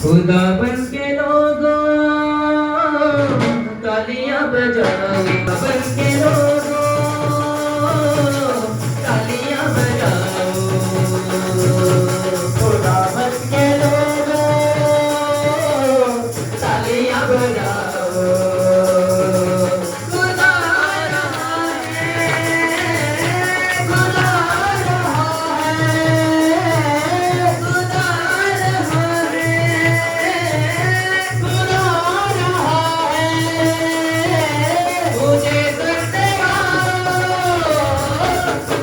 खुदा बन के लोगों तालियां बजाओ, बन के लोगों तालियां बजाओ, खुदा बन के लोगों तालियां बजाओ। खुदा रहा है, खुदा रहा है, खुदा रहा है, खुदा रहा है, मुझे करते आओ,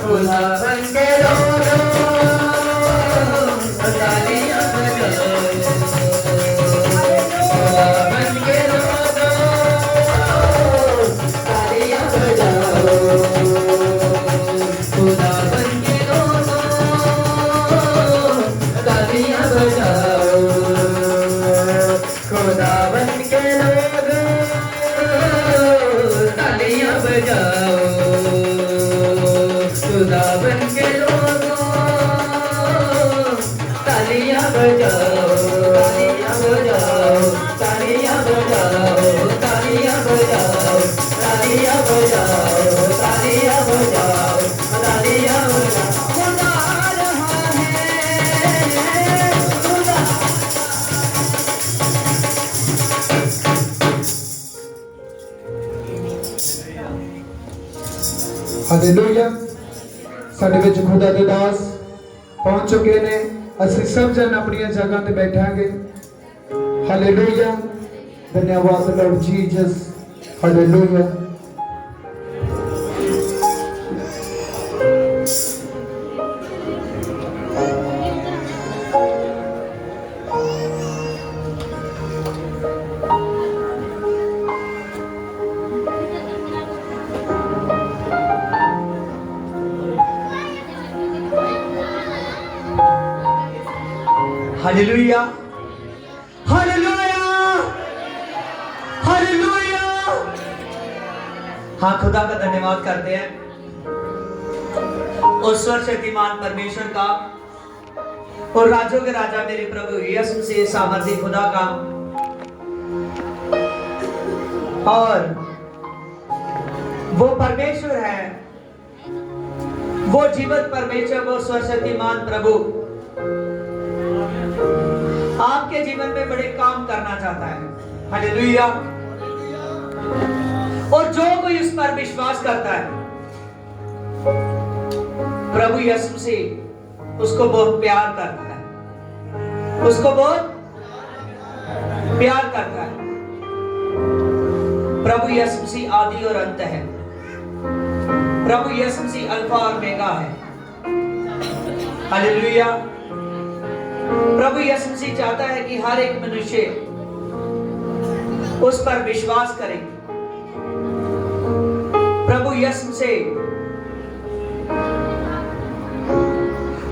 खुदा बन के लोगों तालियां बजाओ, खुदा बन के लोगों तालियां बजाओ, खुदा बन के लोगों तालियां बजाओ, खुदा बन के लोगों तालियां बजाओ, खुदा बन के लोगों तालियां बजाओ, तालियां बजाओ, तालियां बजाओ, तालियां बजाओ, तालियां बजाओ, तालियां बजाओ, तालियां बजाओ। खुदा रहा है, खुदा। हालेलुया। ਸਾਡੇ ਵਿੱਚ ਖੁਦਾ ਦੇ ਦਾਸ ਪਹੁੰਚ ਚੁੱਕੇ ਨੇ। ਅਸੀਂ ਸਭ ਜਨ ਆਪਣੀਆਂ ਜਗ੍ਹਾ ਤੇ ਬੈਠਾਂਗੇ। ਹਾਲੇਲੂਇਆ। ਧੰਨਵਾਦ Lord Jesus. Hallelujah. Hallelujah, hallelujah, hallelujah. हाँ, खुदा का धन्यवाद करते हैं उस सर्वशक्तिमान परमेश्वर का और राज्यों के राजा मेरे प्रभु यीशु से सामर्थी खुदा का, और वो परमेश्वर है, वो जीवित परमेश्वर, वो सर्वशक्तिमान प्रभु आपके जीवन में बड़े काम करना चाहता है। हालेलुया। और जो कोई उस पर विश्वास करता है, प्रभु यीशु से उसको बहुत प्यार करता है, उसको बहुत प्यार करता है। प्रभु यीशु मसीह आदि और अंत है, प्रभु यीशु मसीह अल्फा और ओमेगा है। हालेलुया। प्रभु यीशु मसीह चाहता है कि हर एक मनुष्य उस पर विश्वास करे। प्रभु यीशु से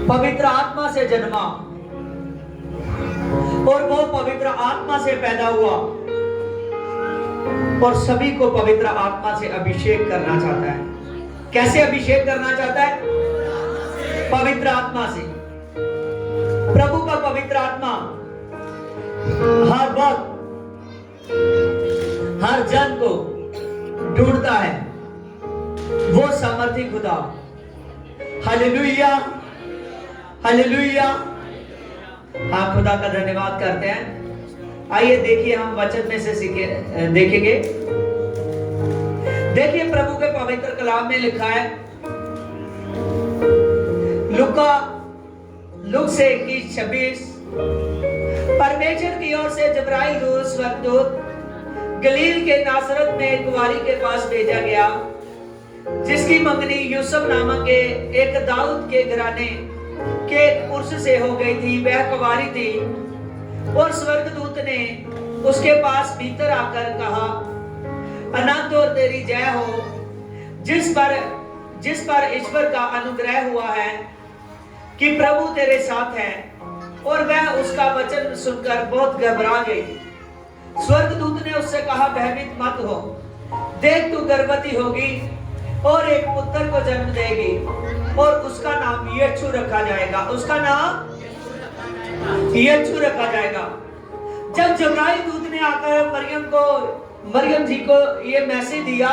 पवित्र आत्मा से जन्मा और वो पवित्र आत्मा से पैदा हुआ और सभी को पवित्र आत्मा से अभिषेक करना चाहता है। कैसे अभिषेक करना चाहता है? पवित्र आत्मा से। प्रभु का पवित्र आत्मा हर वक्त हर जन को ढूंढता है, वो सामर्थी खुदा। Hallelujah, hallelujah. हाँ, खुदा का धन्यवाद करते हैं। आइए देखिए, हम वचन में से देखेंगे। देखिए, प्रभु के पवित्र कलाम में लिखा है, लुक से 21:26, परमेश्वर की ओर से जिब्राइल स्वर्गदूत गलील के नासरत में एक कुंवारी के पास भेजा गया, जिसकी मंगनी यूसुफ नामक एक दाऊद के घराने के पुरुष से हो गई थी। वह कुंवारी थी और स्वर्गदूत ने उसके पास भीतर आकर कहा, अनंत और तेरी जय हो, जिस पर ईश्वर का अनुग्रह हुआ है कि प्रभु तेरे साथ है। और वह उसका वचन सुनकर बहुत घबरा गई। स्वर्गदूत ने उससे कहा, भयभीत मत हो, देख तू गर्भवती होगी और एक पुत्र को जन्म देगी और उसका नाम यीशु रखा जाएगा। उसका नाम यीशु रखा जाएगा। जब्राइल दूत ने आकर मरियम जी को ये मैसेज दिया।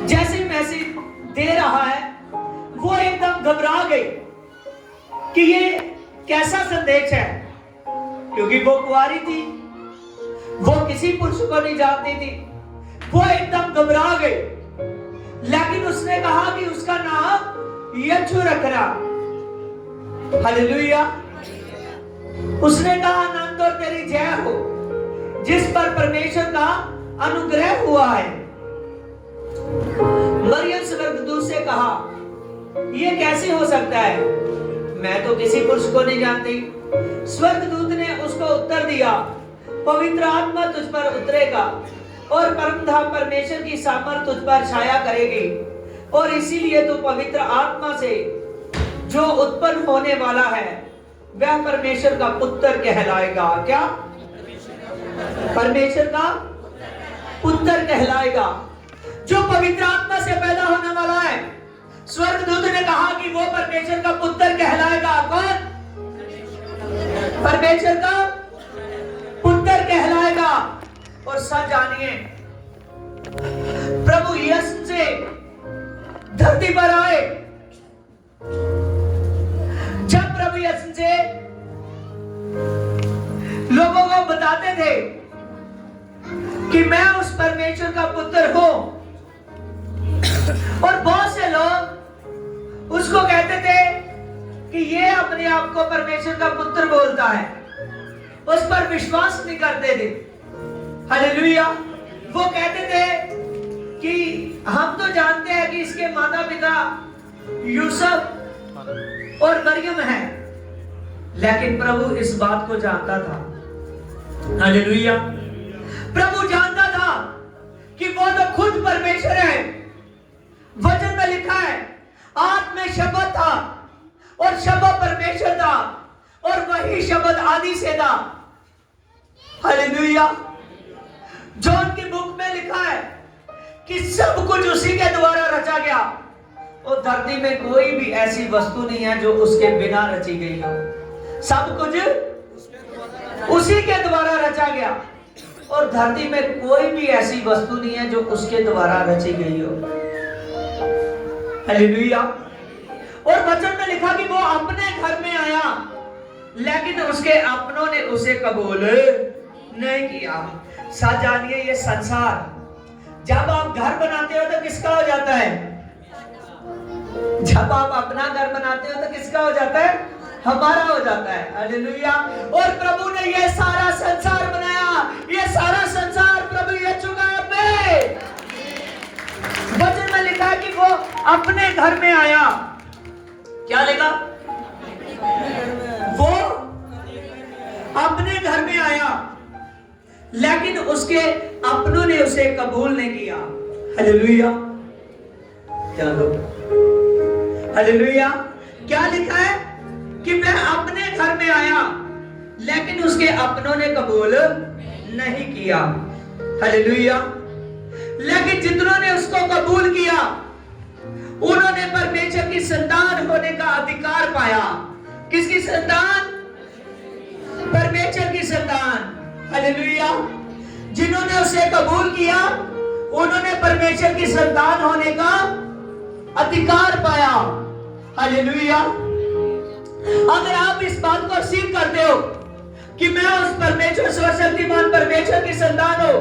जैसे मैसेज दे रहा है वो एकदम घबरा गई कि ये कैसा संदेश है, क्योंकि वो कुंवारी थी, वो किसी पुरुष को नहीं जानती थी। वो एकदम घबरा गई, लेकिन उसने कहा कि उसका नाम यीशु रखना। हालेलुया। उसने कहा आनंद और तेरी जय हो जिस पर परमेश्वर का अनुग्रह हुआ है। मरियम स्वर्गदूत से कहा यह कैसे हो सकता है, मैं तो किसी पुरुष को नहीं जानती। स्वर्गदूत ने उसको उत्तर दिया, पवित्र आत्मा तुझ पर उतरेगा और परमधाम परमेश्वर की सामर्थ तुझ पर छाया करेगी, और इसीलिए तू पवित्र आत्मा से जो उत्पन्न होने वाला है वह परमेश्वर का पुत्र कहलाएगा। क्या? परमेश्वर का पुत्र कहलाएगा, जो पवित्र आत्मा से पैदा होने वाला है। स्वर्गदूत ने कहा कि वो परमेश्वर का पुत्र कहलाएगा। कौन? परमेश्वर का पुत्र कहलाएगा। और सच जानिए, प्रभु यीशु से धरती पर आए। जब प्रभु यीशु से लोगों को बताते थे कि मैं उस परमेश्वर का पुत्र हूं, और बहुत से लोग उसको कहते थे कि ये अपने आप को परमेश्वर का पुत्र बोलता है, उस पर विश्वास नहीं करते थे। हालेलुया। वो कहते थे कि हम तो जानते हैं कि इसके माता पिता यूसुफ और मरियम हैं, लेकिन प्रभु इस बात को जानता था। हालेलुया। प्रभु जानता था कि वो तो खुद परमेश्वर है। वचन में लिखा है आद में शब्द था और शब्द परमेश्वर था और वही शब्द आदि से था। हालेलुया। जॉन की बुक में लिखा है कि सब कुछ उसी के द्वारा रचा गया, और धरती में कोई भी ऐसी वस्तु नहीं है जो उसके बिना रची गई हो। सब कुछ उसी के द्वारा रचा गया, और धरती में कोई भी ऐसी वस्तु नहीं है जो उसके द्वारा रची गई हो। हालेलुया। और वचन में लिखा कि वो अपने घर में आया, लेकिन उसके अपनों ने उसे कबूल नहीं किया। साथ जानिए, ये संसार जब आप घर बनाते हो तो किसका हो जाता है? जब आप अपना घर बनाते हो तो किसका हो जाता है? हमारा हो जाता है। हालेलुया। और प्रभु ने ये सारा संसार बनाया, ये सारा संसार प्रभु यीशु का है। वचन में लिखा कि वो अपने घर में आया। क्या लिखा? वो अपने घर में आया, लेकिन उसके अपनों ने उसे कबूल नहीं किया। हालेलुया। हालेलुया। क्या लिखा है कि मैं अपने घर में आया, लेकिन उसके अपनों ने कबूल नहीं किया। हालेलुया। लेकिन जितनों ने उसको कबूल किया उन्होंने परमेश्वर की संतान होने का अधिकार पाया। किसकी संतान? परमेश्वर की संतान। हालेलुया। जिन्होंने उसे कबूल किया उन्होंने परमेश्वर की संतान होने का अधिकार पाया। हालेलुया। अगर आप इस बात को सीख करते हो कि मैं उस परमेश्वर सर्वशक्तिमान परमेश्वर की संतान हूं,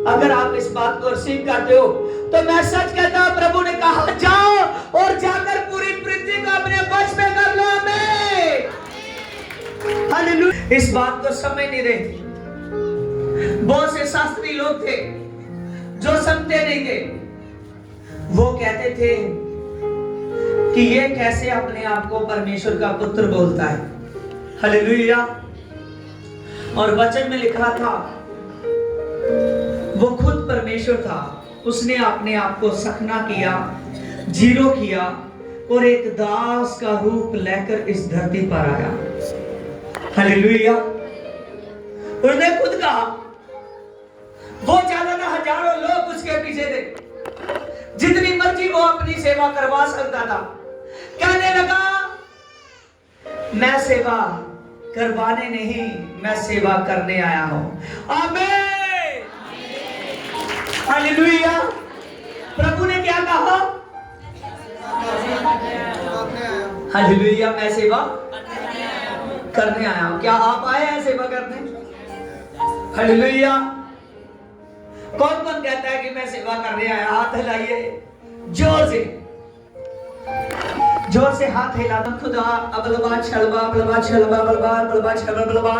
अगर आप इस बात को सीख करते हो, तो मैं सच कहता हूं, प्रभु ने कहा जाओ और जाकर पूरी पृथ्वी को अपने वश में कर लो। हालेलुया। इस बात को समझ नहीं रहे थे। बहुत से शास्त्री लोग थे जो समझते नहीं थे। वो कहते थे कि ये कैसे अपने आप को परमेश्वर का पुत्र बोलता है। हालेलुया। और वचन में लिखा था वो खुद परमेश्वर था, उसने अपने आप को सखना किया, जीरो किया और एक दास का रूप लेकर इस धरती पर आया। हालेलुया। उसने खुद कहा, वो चाहता था हजारों लोग उसके पीछे थे, जितनी मर्जी वो अपनी सेवा करवा सकता था। कहने लगा मैं सेवा करवाने नहीं, मैं सेवा करने आया हूं। आमीन, हालेलुया। प्रभु ने क्या कहा? हालेलुया, मैं सेवा करने आया हूं। क्या आप आए हैं सेवा करने? हालेलुया। कौन कौन कहता है कि मैं सेवा करने आया? हाथ हिलाइए जोर से, जोर से हाथ हिलाना। खुदा अबलबा छलबा बलबा छलबा बलबा बलबा छलबा बलबा।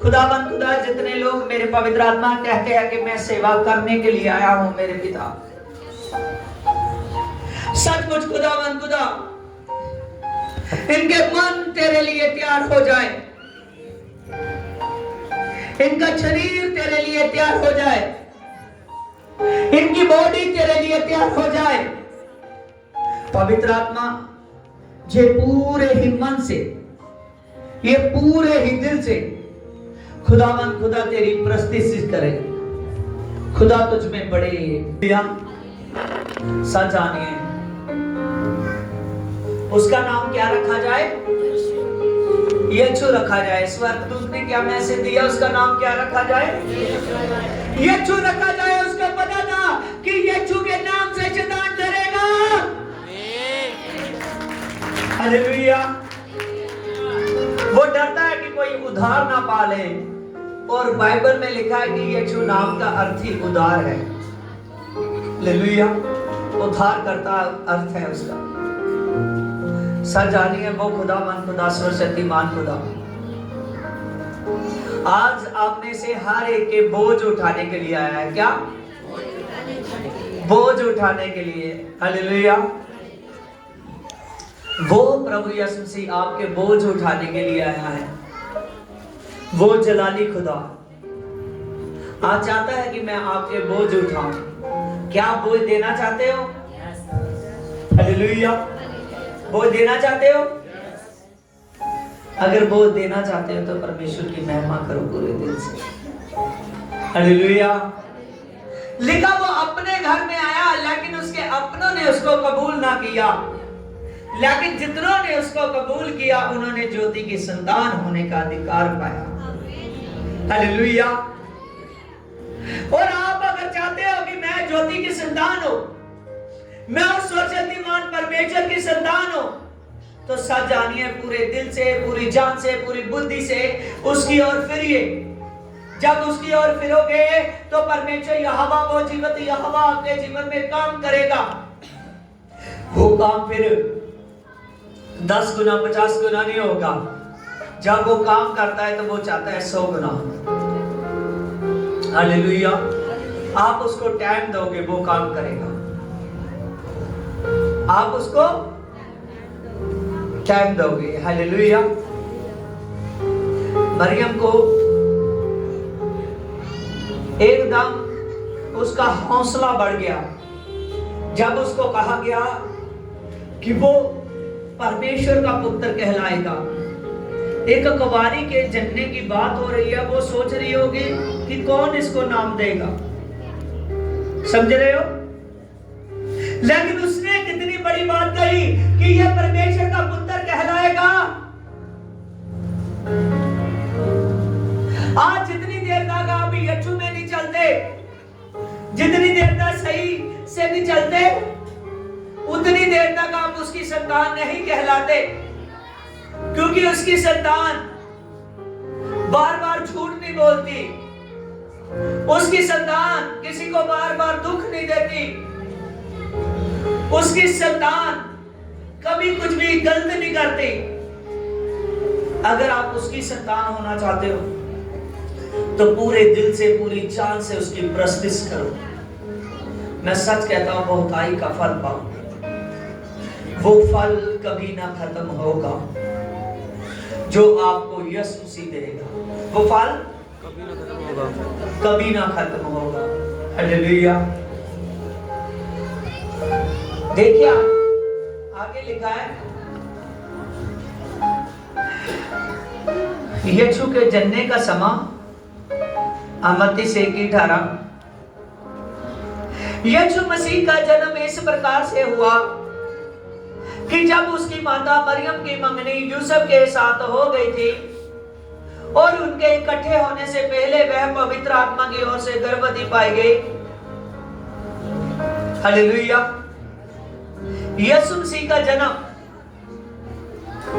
खुदावंद खुदा, जितने लोग मेरे पवित्र आत्मा कहते हैं कि मैं सेवा करने के लिए आया हूं मेरे पिता, सचमुच खुदावंद खुदा, इनके मन तेरे लिए तैयार हो जाए, इनका शरीर तेरे लिए तैयार हो जाए, इनकी बॉडी तेरे लिए तैयार हो जाए। पवित्र आत्मा, ये पूरे ही मन से, ये पूरे ही दिल से खुदावंद खुदा तेरी प्रस्तुति करे। खुदा तुझ में बड़े सच जानिए। उसका नाम क्या रखा जाए? यीशु रखा जाए। स्वर्गदूत ने क्या मैसेज दिया? उसका नाम क्या रखा जाए? यीशु रखा जाए। उसको पता था कि यीशु के नाम से शैतान डरेगा। हालेलुया। वो डरता है कि कोई उधार ना पाले, और बाइबल में लिखा है कि यीशु नाम का अर्थ ही उधार है। हालेलुया। उधार करता अर्थ है उसका। सर जानिए, वो खुदावंद खुदा, सर्वशक्तिमान खुदा आज आप में से हर एक के बोझ उठाने के लिए आया है। क्या? बोझ उठाने के लिए। हालेलुया। वो प्रभु यीशु मसीह आपके बोझ उठाने के लिए आया है। वो जलाली खुदा आज चाहता है कि मैं आपके बोझ उठाऊं। क्या आप बोझ देना चाहते हो? हालेलुया। बोझ देना चाहते हो? अगर बोझ देना चाहते हो तो परमेश्वर की महिमा करो पूरे दिल से। हालेलुया। लिखा वो अपने घर में आया, लेकिन उसके अपनों ने उसको कबूल ना किया, लेकिन जितनों ने उसको कबूल किया उन्होंने ज्योति की संतान होने का अधिकार पाया। हालेलुया। और आप अगर चाहते हो कि मैं ज्योति की संतान हूं, मैं उस सर्वशक्तिमान परमेश्वर की संतान हूं, तो सच जानिए, पूरे दिल से, पूरी जान से, पूरी बुद्धि से उसकी ओर फिरिए। जब उसकी ओर फिरोगे तो परमेश्वर यहोवा, वो जीवित यहोवा आपके जीवन में काम करेगा। वो काम फिर 10 गुना 50 गुना नहीं होगा। जब वो काम करता है तो वो चाहता है 100 गुना। हालेलुया। आप उसको टाइम दोगे, वो काम करेगा। आप उसको टाइम दोगे। हालेलुया। मरियम को एकदम उसका हौसला बढ़ गया जब उसको कहा गया कि वो परमेश्वर का पुत्र कहलाएगा। एक कुंवारी के जन्ने की बात हो रही है। वो सोच रही होगी कि कौन इसको नाम देगा। समझ रहे हो? लेकिन उसने कितनी बड़ी बात कही कि यह परमेश्वर का पुत्र कहलाएगा। आज जितनी देर तक आप यीशु में नहीं चलते, जितनी देर तक सही से नहीं चलते, उतनी देर तक आप उसकी संतान नहीं कहलाते। क्योंकि उसकी संतान बार बार झूठ नहीं बोलती, उसकी संतान किसी को बार बार दुख नहीं देती, उसकी संतान कभी कुछ भी गलत नहीं करती। अगर आप उसकी संतान होना चाहते हो तो पूरे दिल से, पूरी जान से उसकी प्रस्तुति करो। मैं सच कहता हूं, बहुताई का फल पाओ। वो फल कभी ना खत्म होगा जो आपको यीशु मसीह देगा। वो फल कभी ना खत्म होगा, कभी ना खत्म होगा। हालेलुया। देखिए आगे लिखा है, यीशु के जन्ने का समय मत्ती 6:18। यीशु मसीह का जन्म इस प्रकार से हुआ कि जब उसकी माता मरियम की मंगनी यूसुफ के साथ हो गई थी, और उनके इकट्ठे होने से पहले वह पवित्र आत्मा की ओर से गर्भवती पाई गई। हालेलुया। यीशु मसीह का जन्म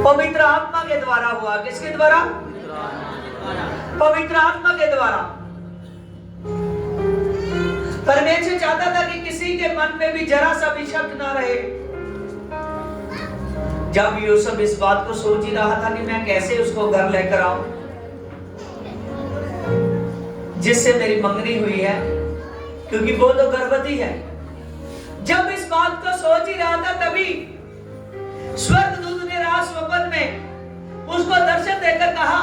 पवित्र आत्मा के द्वारा हुआ। किसके द्वारा? पवित्र आत्मा के द्वारा। परमेश्वर चाहता था कि किसी के मन में भी जरा सा भी शक ना रहे। जब यूसुफ इस बात को सोच ही रहा था कि मैं कैसे उसको घर लेकर आऊं जिससे मेरी मंगनी हुई है, क्योंकि वो तो गर्भवती है। जब इस बात को सोच ही रहा था तभी स्वर्गदूत ने रात स्वप्न में उसको दर्शन देकर कहा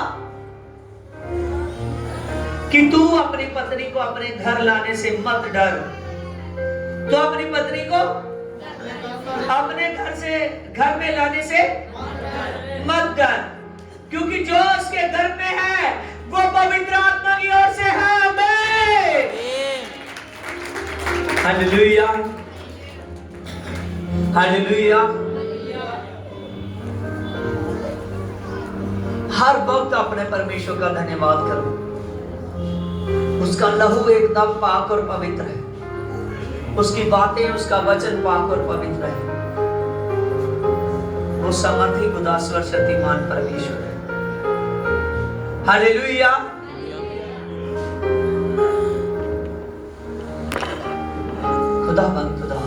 कि तू अपनी पत्नी को अपने घर लाने से मत डर। तो अपनी पत्नी को अपने घर में लाने से मत डर, क्योंकि जो उसके घर में है वो पवित्र आत्मा की ओर से है। आमीन। Hallelujah, hallelujah. हर वक्त अपने परमेश्वर का धन्यवाद करो। उसका लहू एकदम पाक और पवित्र है, उसकी बातें, उसका वचन पाक और पवित्र है। वो समर्थी खुदा सर्वशक्तिमान परमेश्वर है। हालेलुया। खुदाबंद खुदा,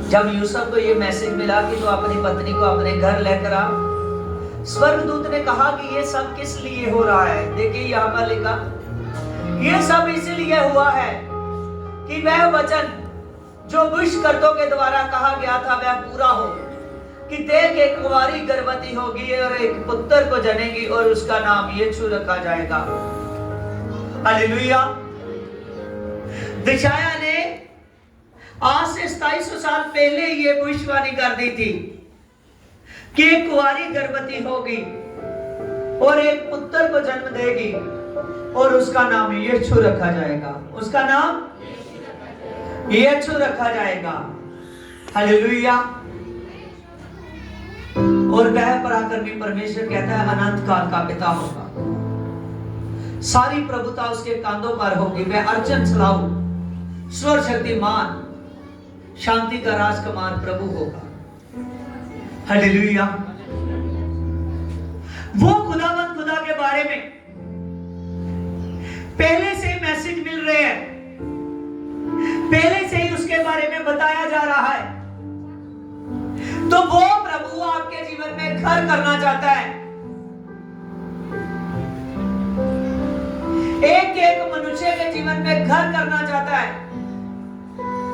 जब यूसुफ को ये मैसेज मिला कि तो अपनी पत्नी को अपने घर लेकर आ, स्वर्गदूत ने कहा कि ये सब किस लिए हो रहा है। देखिए यहाँ पर लिखा, ये सब इसलिए हुआ है कि वह वचन जो भविष्यवक्ताओं के द्वारा कहा गया था वह पूरा हो, कि देख एक कुंवारी गर्भवती होगी और एक पुत्र को जनेगी और उसका नाम यीशु रखा जाएगा। हालेलुया। यशायाह ने आज से 2700 साल पहले ये भविष्यवाणी कर दी थी कि एक कुंवारी गर्भवती होगी और एक पुत्र को जन्म देगी और उसका नाम यीशु रखा जाएगा। उसका नाम यीशु रखा जाएगा। हालेलुया। और वह पराक्रमी परमेश्वर कहता है अनंत काल का पिता होगा, सारी प्रभुता उसके कांधों पर होगी। वह अर्जन चलाऊ, सर्वशक्तिमान, शांति का राजकुमार प्रभु होगा। हालेलुया। वो खुदावंद खुदा के बारे में पहले से ही मैसेज मिल रहे हैं, पहले से ही उसके बारे में बताया जा रहा है। तो वो प्रभु आपके जीवन में घर करना चाहता है। एक एक मनुष्य के जीवन में घर करना चाहता है।